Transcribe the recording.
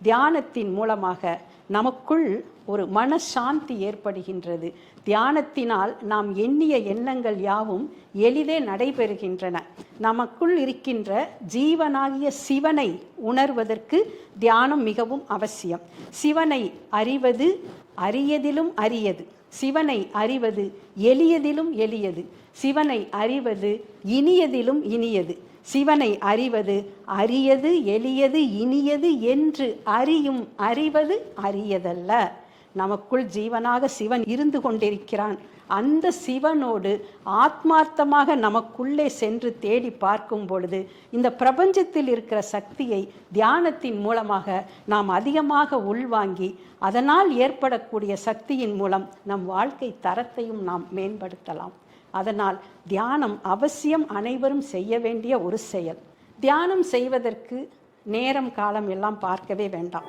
தியானத்தின் மூலமாக நமக்குள் ஒரு மனசாந்தி ஏற்படுகின்றது. தியானத்தினால் நாம் எண்ணிய எண்ணங்கள் யாவும் எளிதே நடைபெறுகின்றன. நமக்குள் இருக்கின்ற ஜீவனாகிய சிவனை உணர்வதற்கு தியானம் மிகவும் அவசியம். சிவனை அறிவது அரியதிலும் அரியது, சிவனை அறிவது எளியதிலும் எளியது, சிவனை அறிவது இனியதிலும் இனியது, சிவனை அறிவது அரியது எளியது இனியது என்று அறியும் அறிவது அரியதல்ல. நமக்குள் ஜீவனாக சிவன் இருந்து கொண்டிருக்கிறான். அந்த சிவனோடு ஆத்மார்த்தமாக நமக்குள்ளே சென்று தேடி பார்க்கும் பொழுது இந்த பிரபஞ்சத்தில் இருக்கிற சக்தியை தியானத்தின் மூலமாக நாம் அதிகமாக உள்வாங்கி அதனால் ஏற்படக்கூடிய சக்தியின் மூலம் நம் வாழ்க்கை தரத்தையும் நாம் மேம்படுத்தலாம். அதனால் தியானம் அவசியம் அனைவரும் செய்ய வேண்டிய ஒரு செயல். தியானம் செய்வதற்கு நேரம் காலம் எல்லாம் பார்க்கவே வேண்டாம்.